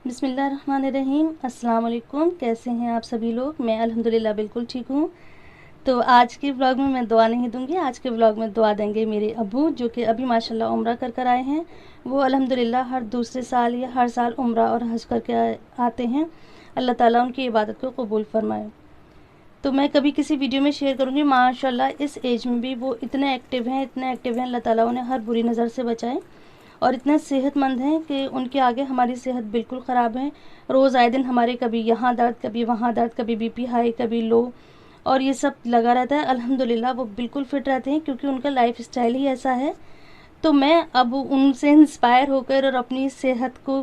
बिस्मिल्लाहिर्रहमानिर्रहीम। अस्सलाम वालेकुम। कैसे हैं आप सभी लोग? मैं अल्हम्दुलिल्लाह बिल्कुल ठीक हूँ। तो आज के व्लॉग में मैं दुआ नहीं दूंगी, आज के व्लॉग में दुआ देंगे मेरे अब्बू, जो कि अभी माशाल्लाह उम्रा कर आए हैं। वो अल्हम्दुलिल्लाह हर दूसरे साल या हर साल उम्रा और हज करके आते हैं। अल्लाह ताला उनकी इबादत को कबूल फरमाए। तो मैं कभी किसी वीडियो में शेयर करूँगी, माशाल्लाह इस एज में भी वो इतने एक्टिव हैं, इतने एक्टिव हैं। अल्लाह ताला उन्हें हर बुरी नज़र से बचाए और इतने सेहतमंद हैं कि उनके आगे हमारी सेहत बिल्कुल ख़राब है। रोज़ आए दिन हमारे कभी यहाँ दर्द, कभी वहाँ दर्द, कभी बीपी हाई, कभी लो, और ये सब लगा रहता है। अल्हम्दुलिल्लाह वो बिल्कुल फ़िट रहते हैं क्योंकि उनका लाइफ स्टाइल ही ऐसा है। तो मैं अब उनसे इंस्पायर होकर और अपनी सेहत को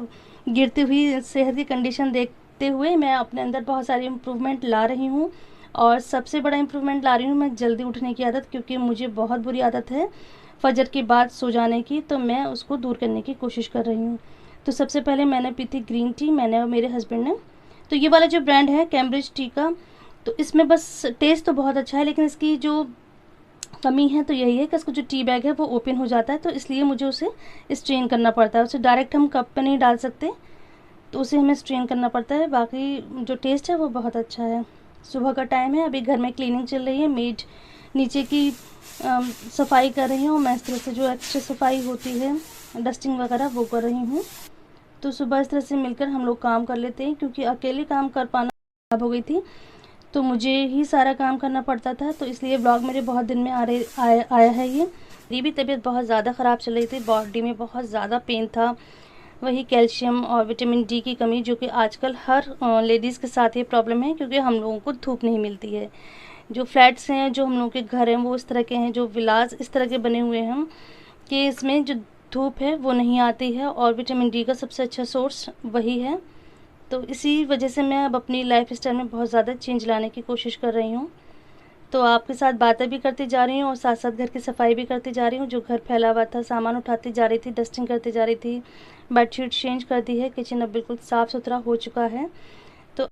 गिरती हुई सेहत की कंडीशन देखते हुए मैं अपने अंदर बहुत सारी इम्प्रूवमेंट ला रही हूँ। और सबसे बड़ा इम्प्रूवमेंट ला रही हूँ मैं जल्दी उठने की आदत, क्योंकि मुझे बहुत बुरी आदत है फजर के बाद सो जाने की, तो मैं उसको दूर करने की कोशिश कर रही हूँ। तो सबसे पहले मैंने पी थी ग्रीन टी, मैंने और मेरे हस्बैंड ने। तो ये वाला जो ब्रांड है कैम्ब्रिज टी का, तो इसमें बस टेस्ट तो बहुत अच्छा है, लेकिन इसकी जो कमी है तो यही है कि इसका जो टी बैग है वो ओपन हो जाता है, तो इसलिए मुझे उसे स्ट्रेन करना पड़ता है। उसे डायरेक्ट हम कप पे नहीं डाल सकते, तो उसे हमें स्ट्रेन करना पड़ता है। बाकी जो टेस्ट है वो बहुत अच्छा है। सुबह का टाइम है, अभी घर में क्लीनिंग चल रही है, मेड नीचे की सफाई कर रही हूँ। मैं इस तरह से जो एक्स्ट्रा सफाई होती है, डस्टिंग वगैरह, वो कर रही हूँ। तो सुबह इस तरह से मिलकर हम लोग काम कर लेते हैं, क्योंकि अकेले काम कर पाना खराब हो गई थी, तो मुझे ही सारा काम करना पड़ता था। तो इसलिए ब्लॉग मेरे बहुत दिन में आया है। ये मेरी भी तबीयत बहुत ज़्यादा ख़राब चल रही थी, बॉडी में बहुत ज़्यादा पेन था, वही कैल्शियम और विटामिन डी की कमी, जो कि आजकल हर लेडीज़ के साथ ये प्रॉब्लम है, क्योंकि हम लोगों को धूप नहीं मिलती है। जो फ्लैट्स हैं, जो हम लोगों के घर हैं, वो इस तरह के हैं, जो विलास इस तरह के बने हुए हैं कि इसमें जो धूप है वो नहीं आती है, और विटामिन डी का सबसे अच्छा सोर्स वही है। तो इसी वजह से मैं अब अपनी लाइफ स्टाइल में बहुत ज़्यादा चेंज लाने की कोशिश कर रही हूँ। तो आपके साथ बातें भी करती जा रही हूँ और साथ साथ घर की सफाई भी करती जा रही हूँ। जो घर फैला हुआ था, सामान उठाती जा रही थी, डस्टिंग करती जा रही थी, बेडशीट चेंज कर दी है, किचन अब बिल्कुल साफ़ सुथरा हो चुका है। तो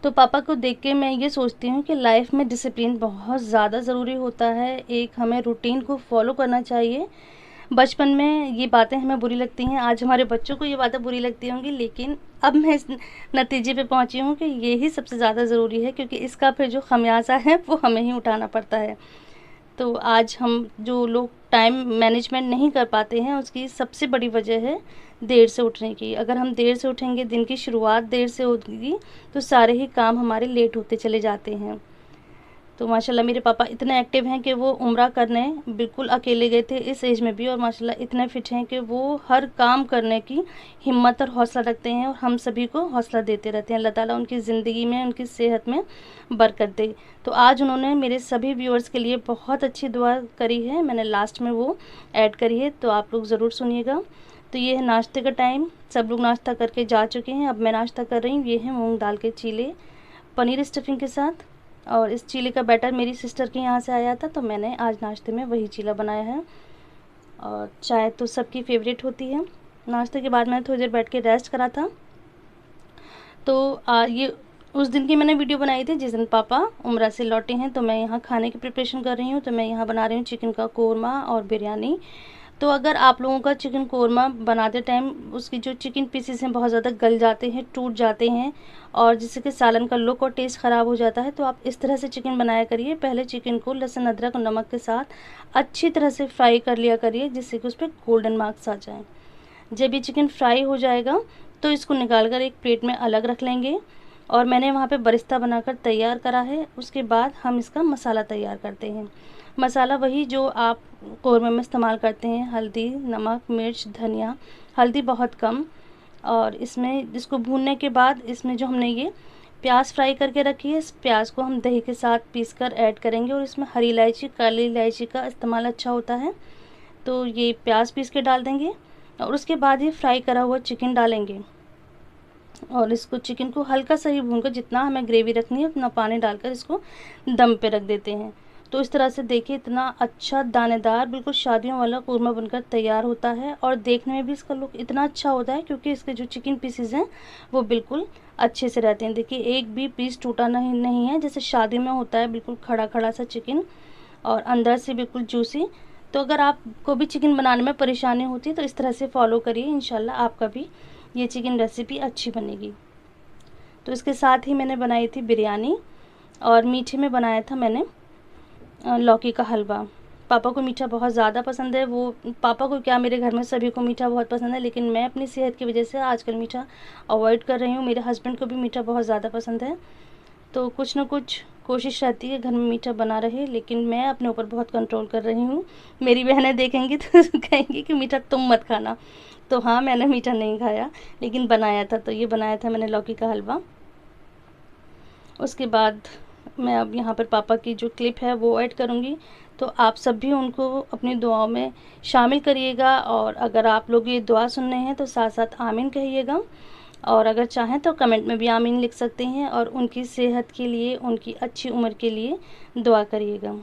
तो पापा को देख के मैं ये सोचती हूँ कि लाइफ में डिसिप्लिन बहुत ज़्यादा ज़रूरी होता है। एक हमें रूटीन को फॉलो करना चाहिए। बचपन में ये बातें हमें बुरी लगती हैं, आज हमारे बच्चों को ये बातें बुरी लगती होंगी, लेकिन अब मैं इस नतीजे पे पहुँची हूँ कि ये ही सबसे ज़्यादा ज़रूरी है, क्योंकि इसका फिर जो खमियाजा है वो हमें ही उठाना पड़ता है। तो आज हम जो लोग टाइम मैनेजमेंट नहीं कर पाते हैं, उसकी सबसे बड़ी वजह है देर से उठने की। अगर हम देर से उठेंगे, दिन की शुरुआत देर से होगी, तो सारे ही काम हमारे लेट होते चले जाते हैं। तो माशाल्लाह मेरे पापा इतने एक्टिव हैं कि वो उम्रा करने बिल्कुल अकेले गए थे इस एज में भी, और माशाल्लाह इतने फिट हैं कि वो हर काम करने की हिम्मत और हौसला रखते हैं, और हम सभी को हौसला देते रहते हैं। अल्लाह ताला उनकी ज़िंदगी में, उनकी सेहत में बरकत दे। तो आज उन्होंने मेरे सभी व्यूअर्स के लिए बहुत अच्छी दुआ करी है, मैंने लास्ट में वो ऐड करी है, तो आप लोग ज़रूर सुनिएगा। तो ये है नाश्ते का टाइम, सब लोग नाश्ता करके जा चुके हैं, अब मैं नाश्ता कर रही हूँ। ये है मूँग दाल के चीले पनीर स्टफिंग के साथ, और इस चीले का बैटर मेरी सिस्टर के यहाँ से आया था, तो मैंने आज नाश्ते में वही चीला बनाया है। और चाय तो सबकी फेवरेट होती है। नाश्ते के बाद मैंने थोड़ी देर बैठ के रेस्ट करा था। तो ये उस दिन की मैंने वीडियो बनाई थी जिस दिन पापा उम्रा से लौटे हैं। तो मैं यहाँ खाने की प्रिपरेशन कर रही हूँ। तो मैं यहाँ बना रही हूँ चिकन का कोरमा और बिरयानी। तो अगर आप लोगों का चिकन कोरमा बनाते टाइम उसकी जो चिकन पीसेस हैं बहुत ज़्यादा गल जाते हैं, टूट जाते हैं, और जिससे कि सालन का लुक और टेस्ट ख़राब हो जाता है, तो आप इस तरह से चिकन बनाया करिए। पहले चिकन को लहसुन अदरक और नमक के साथ अच्छी तरह से फ्राई कर लिया करिए, जिससे कि उस पर गोल्डन मार्क्स आ जाएँ। जब ये चिकन फ्राई हो जाएगा तो इसको निकाल कर एक प्लेट में अलग रख लेंगे, और मैंने वहाँ पे बरिस्ता बनाकर तैयार करा है। उसके बाद हम इसका मसाला तैयार करते हैं। मसाला वही जो आप कौरमे में इस्तेमाल करते हैं, हल्दी, नमक, मिर्च, धनिया। हल्दी बहुत कम, और इसमें इसको भूनने के बाद इसमें जो हमने ये प्याज फ्राई करके रखी है, इस प्याज को हम दही के साथ पीस कर ऐड करेंगे, और इसमें हरी इलायची, काली इलायची का इस्तेमाल अच्छा होता है। तो ये प्याज पीस के डाल देंगे, और उसके बाद ये फ्राई करा हुआ चिकन डालेंगे, और इसको चिकन को हल्का सा ही भूनकर, जितना हमें ग्रेवी रखनी है उतना पानी डालकर इसको दम पे रख देते हैं। तो इस तरह से देखिए इतना अच्छा दानेदार बिल्कुल शादियों वाला कोरमा बनकर तैयार होता है, और देखने में भी इसका लुक इतना अच्छा होता है, क्योंकि इसके जो चिकन पीसेस हैं वो बिल्कुल अच्छे से रहते हैं। देखिए एक भी पीस टूटा नहीं है, जैसे शादी में होता है बिल्कुल खड़ा खड़ा सा चिकन, और अंदर से बिल्कुल जूसी। तो अगर आपको भी चिकन बनाने में परेशानी होती है तो इस तरह से फॉलो करिए, इंशाल्लाह आपका भी ये चिकन रेसिपी अच्छी बनेगी। तो इसके साथ ही मैंने बनाई थी बिरयानी, और मीठे में बनाया था मैंने लौकी का हलवा। पापा को मीठा बहुत ज़्यादा पसंद है। वो पापा को क्या, मेरे घर में सभी को मीठा बहुत पसंद है, लेकिन मैं अपनी सेहत की वजह से आजकल मीठा अवॉइड कर रही हूँ। मेरे हस्बैंड को भी मीठा बहुत ज़्यादा पसंद है, तो कुछ ना कुछ कोशिश रहती है घर में मीठा बना रहे, लेकिन मैं अपने ऊपर बहुत कंट्रोल कर रही हूँ। मेरी बहनें देखेंगी तो कहेंगी कि मीठा तुम मत खाना। तो हाँ, मैंने मीठा नहीं खाया, लेकिन बनाया था। तो ये बनाया था मैंने लौकी का हलवा। उसके बाद मैं अब यहाँ पर पापा की जो क्लिप है वो ऐड करूँगी, तो आप सब भी उनको अपनी दुआओं में शामिल करिएगा। और अगर आप लोग ये दुआ सुन रहे हैं तो साथ साथ आमीन कहिएगा, और अगर चाहें तो कमेंट में भी आमीन लिख सकते हैं, और उनकी सेहत के लिए, उनकी अच्छी उम्र के लिए दुआ करिएगा।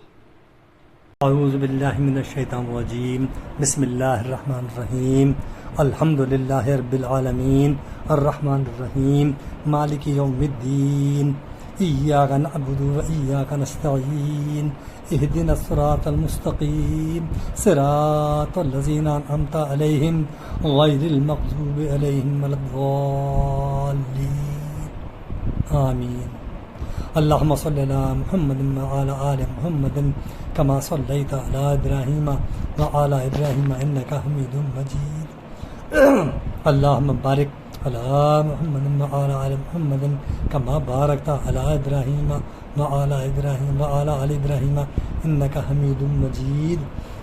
औज़ु बिल्लाहि मिनश शैतानिर रजीम, बिस्मिल्लाहिर रहमानिर रहीम, अल्हम्दुलिल्लाहि रब्बिल आलमीन, अर्रहमानिर रहीम, मालिकि यौमिद्दीन, इय्याका नअबुदु व इय्याका नस्तईन, इहदिनस सिरातल मुस्तकीम, सिरातल लज़ीना अनअमता अलैहिम गैरिल मग़ज़ूबि अलैहिम वलद्दाल्लीन, आमीन। अल्लाहुम्मा सल्लि अला मुहम्मदिन व अला आलि मुहम्मदिन कमा सल्लैता अला इब्राहीम व अला इब्राहीम इन्नका हमीदुम मजीद। अल्लाहुम्मा बारिक अला मुहम्मदिन व अला आलि मुहम्मदिन कमा बारकता अला इब्राहीम व अला इब्राहीम व अला आलि इब्राहीम इन्नका हमीदुम मजीद।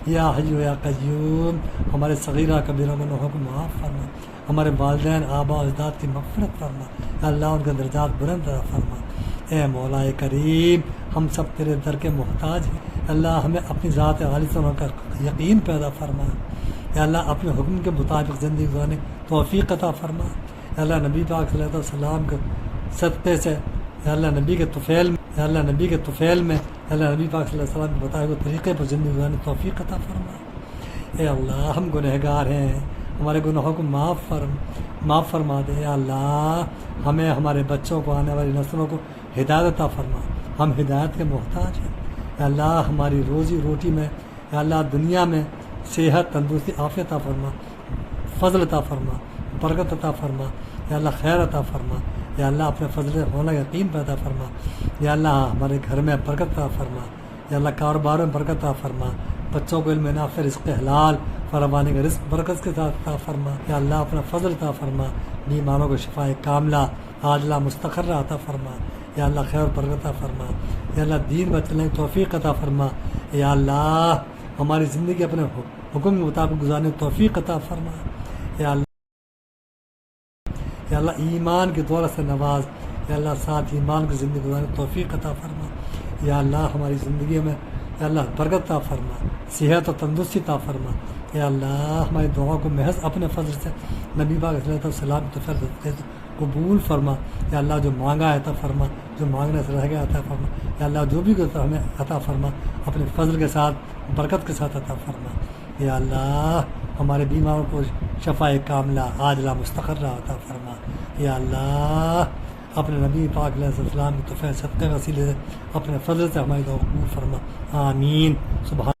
या हय्यु या क़य्यूम, हमारे सगीरा कबीरा गुनाहों को माफ़ फरमा, हमारे वालिदैन आबा अजदाद की मग़फ़िरत फरमा, अल्लाह उनके दर्जात बुलंद फरमा। ए मौला करीम, हम सब तेरे दर के मोहताज हैं। अल्लाह हमें अपनी ज़ात ग़ालिबा का यकीन पैदा फरमा। या अल्लाह अपने हुक्म के मुताबिक ज़िंदगी गुज़ारने तौफ़ीक़ अता फरमा। या अल्लाह नबी पाक सल्लल्लाहु अलैहि वसल्लम के सदक़े से, या अल्लाह नबी के तुफ़ैल में, या अल्लाह नबी के तुफ़ैल में, या अल्लाह नबी पाक सल्लल्लाहु अलैहि वसल्लम के बताए हुए तरीक़े पर ज़िंदगी गुज़ारने तौफ़ीक़ अता फरमा। ए अल्लाह, हम गुनहगार हैं, हमारे गुनाहों को माफ़ फरमा दे। या अल्लाह, हमें, हमारे बच्चों को, आने वाली नस्लों को हिदायत अता फरमा। हम हिदायत के मोहताज हैं। या अल्लाह, हमारी रोज़ी रोटी में, या अल्लाह, दुनिया में सेहत, तंदुरुस्ती, आफ़ियत अता फरमा, फ़ज़ल अता फरमा, बरकत अता फरमा। या अल्लाह, खैर अता फरमा। या अल्लाह, अपने फ़ज़ल होना यकीन पैदा फरमा। या अल्लाह, हमारे घर में बरकत अता फरमा। या अल्लाह, कारोबार में बरकत अता फरमा। बच्चों को इल्म नाफ़िअ, रिज़्क़ हलाल फरमाने का रिज़्क़ बरकत के साथ अता फरमा। या अल्लाह, अपना फ़ज़ल अता फरमा। बीमारों को शिफ़ाए कामिला आजिला मुस्तक़र्रा अता फरमा। या अल्लाह, खैर बरकत अता फरमा। या अल्लाह, दीन पर चलने की तौफ़ीक़ अता फरमा। या अल्लाह, हमारी ज़िंदगी अपने हुक्म के मुताबिक गुज़ारने की तौफ़ीक़ अता फरमा। या अल्लाह, ईमान की दौलत से नवाज। या अल्लाह, साथ ईमान की ज़िंदगी गुज़ारने की तौफ़ीक़ अता फरमा। या अल्लाह, हमारी ज़िंदगी में, या अल्लाह, बरकत अता फरमा, सेहत और तंदुरुस्ती अता फरमा। या अल्लाह, हमारी दुआओं को महज अपने फजल से, नबी पाक सल्लल्लाहु अलैहि वसल्लम की तौफ़ीक़ से कबूल फरमा। या अल्लाह, जो मांगा है अता फरमा, जो मांगने से रह गया अता फरमा। या अल्लाह, जो भी हमें अता फरमा, अपने फजल के साथ, बरकत के साथ अता फरमा। या अल्लाह, हमारे बीमारों को शफ़ाए कामिला आजिला मुस्तक़र्रा अता फरमा। या अल्लाह, अपने नबी पाक अलैहि सल्लम की तौफ़ीक़ सदक़े वसीले से, अपने फजल से हमारी दुआ कबूल फरमा। आमीन। सुभान